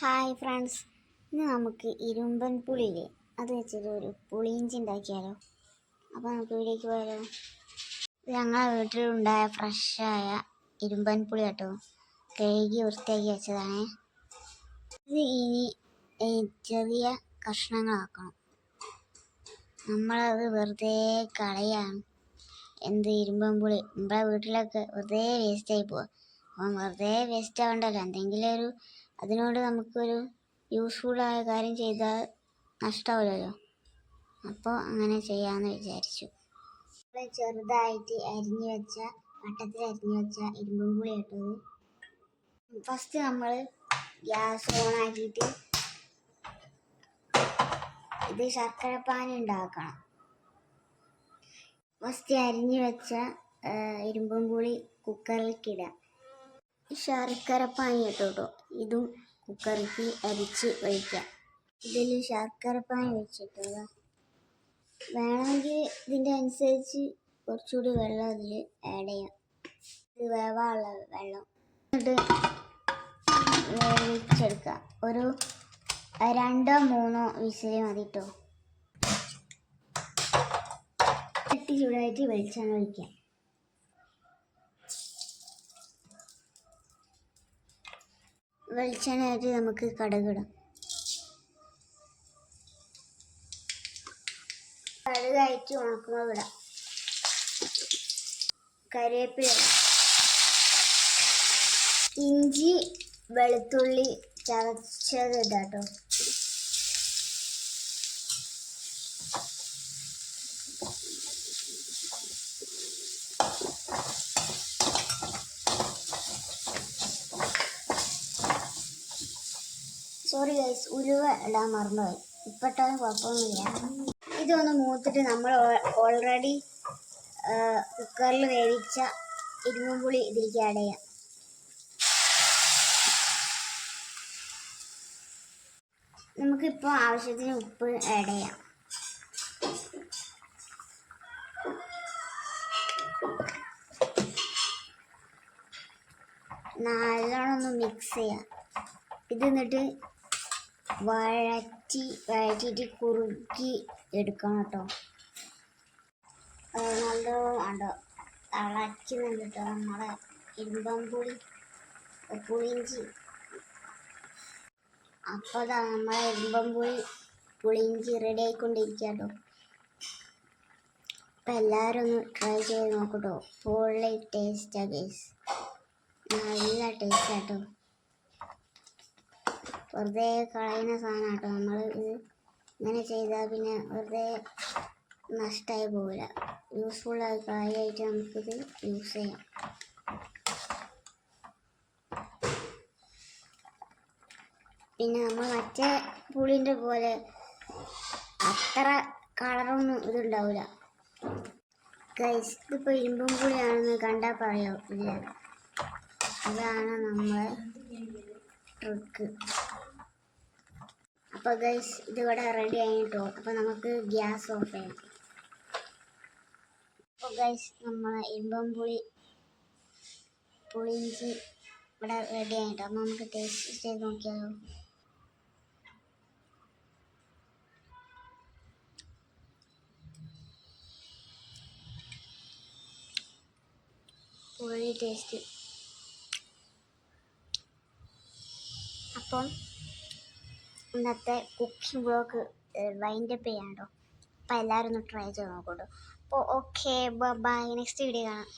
Hi friends, ഇന്ന് നമുക്ക് ഇരുമ്പൻ പുളിയില്ലേ അത് വെച്ചിട്ട് ഒരു പുളിയിഞ്ചി ഉണ്ടാക്കിയാലോ. അപ്പോൾ നമുക്ക് വീഡിയോയ്ക്ക് പോയാലോ. ഞങ്ങളെ വീട്ടിലുണ്ടായ ഫ്രഷായ ഇരുമ്പൻ പുളി കേട്ടോ, കഴുകി വൃത്തിയാക്കി വെച്ചതാണ്. ഇത് ഇനി ചെറിയ കഷ്ണങ്ങളാക്കണം. നമ്മളത് വെറുതെ കളയാണ്. ഇരുമ്പൻ പുളി നമ്മുടെ വീട്ടിലൊക്കെ വെറുതെ വേസ്റ്റായി പോവുക. അപ്പം വെറുതെ വേസ്റ്റ് ആവണ്ടല്ലോ, എന്തെങ്കിലും അതിനോട് നമുക്കൊരു യൂസ്ഫുള്ളായ കാര്യം ചെയ്താൽ നഷ്ടമാവില്ലല്ലോ. അപ്പോൾ അങ്ങനെ ചെയ്യാമെന്ന് വിചാരിച്ചു. ചെറുതായിട്ട് വട്ടത്തിൽ അരിഞ്ഞു വെച്ച ഇരുമ്പൻ പുളി ഇട്ടത്. ഫസ്റ്റ് നമ്മൾ ഗ്യാസ് ഓണാക്കിയിട്ട് ഇത് ശർക്കരപ്പാനി ഉണ്ടാക്കണം. ഫസ്റ്റ് അരിഞ്ഞു വെച്ച ഇരുമ്പൻ പുളി കുക്കറിലേക്ക് ഇടാം. ശർക്കരപ്പാനി കേട്ടോ, ഇതും കുക്കറിലേക്ക് അരിച്ച് ഒഴിക്കാം. ഇതിൽ ശർക്കരപ്പാനി വെച്ചിട്ട് വേണമെങ്കിൽ ഇതിൻ്റെ അനുസരിച്ച് കുറച്ചുകൂടി വെള്ളം അതിൽ ആഡ് ചെയ്യാം. ഇത് വേവാനുള്ള വെള്ളം എന്നിട്ട് വേവിച്ചെടുക്കുക. ഒരു 2-3 വിസിൽ മതി കേട്ടോ. ചൂടായിട്ട് വെളിച്ചെണ്ണ ഒഴിക്കാം. വെളിച്ചെണ്ണയായിട്ട് നമുക്ക് കടുകിടാം. കടുകായിട്ട് ഉണക്കുമ്പോൾ ഇടാം. കറിവേപ്പില, ഇഞ്ചി വെളുത്തുള്ളി ചതച്ചത് ഇടാട്ടോ. സോറി ഗൈസ്, ഉലുവ ഇടാൻ മറന്നുപോയി. ഇപ്പോഴാണ് കുഴപ്പമൊന്നുമില്ല. ഇതൊന്ന് മൂത്തിട്ട് നമ്മൾ ഓൾറെഡി കുക്കറിൽ വേവിച്ച ഇരുമ്പൻ പുളി ഇതിലേക്ക് ആഡ് ചെയ്യാം. നമുക്കിപ്പോൾ ആവശ്യത്തിന് ഉപ്പ് ആഡ് ചെയ്യാം. നല്ലോണം ഒന്ന് മിക്സ് ചെയ്യാം. ഇത് എന്നിട്ട് വഴറ്റിയിട്ട് കുറുക്കി എടുക്കണം കേട്ടോ. നല്ലോണം തിളയ്ക്കുന്നുണ്ട് കേട്ടോ നമ്മളെ ഇരുമ്പൻ പുളിയിഞ്ചി. അപ്പോൾ നമ്മളെ ഇരുമ്പൻ പുളിയിഞ്ചി റെഡി ആയിക്കൊണ്ടിരിക്കുക കേട്ടോ. അപ്പം എല്ലാവരും ഒന്ന് ട്രൈ ചെയ്ത് നോക്കട്ടോ. പൊള്ളി ടേസ്റ്റാണ് ഗൈസ്, നല്ല ടേസ്റ്റാട്ടോ. വെറുതെ കളയുന്ന സാധനം കേട്ടോ. നമ്മൾ ഇത് ഇങ്ങനെ ചെയ്താൽ പിന്നെ വെറുതെ നഷ്ടമായി പോവില്ല. യൂസ്ഫുള്ളായ കാര്യമായിട്ട് നമുക്കിത് യൂസ് ചെയ്യാം. പിന്നെ നമ്മൾ മറ്റേ പുളിൻ്റെ പോലെ അത്ര കളറൊന്നും ഇതുണ്ടാവില്ല ഗൈസ്. ഇതിപ്പോൾ ഇരുമ്പൻ പുളിയാണെന്ന് കണ്ടാൽ പറയോ ഇല്ല. അതാണ് നമ്മളെ ട്രിക്ക്. അപ്പോൾ ഗൈസ് ഇതിവിടെ റെഡി ആയിട്ടോ. അപ്പോൾ നമുക്ക് ഗ്യാസ് ഓഫ് ചെയ്യാം. അപ്പോൾ ഗൈസ് നമ്മളെ ഇരുമ്പൻ പുളിയിഞ്ചി ഇവിടെ റെഡി ആയിട്ടോ. അപ്പോൾ നമുക്ക് ടേസ്റ്റ് ചെയ്ത് നോക്കിയാലോ. പുളി ടേസ്റ്റ്. അപ്പം ഇന്നത്തെ കുക്കിംഗ് വ്ളോഗ് വൈൻഡപ്പ് ചെയ്യാം കേട്ടോ. അപ്പോൾ എല്ലാവരും ഒന്ന് ട്രൈ ചെയ്ത് നോക്കട്ടോ. അപ്പോൾ ഓക്കെ, ബൈ. നെക്സ്റ്റ് വീഡിയോ കാണാം.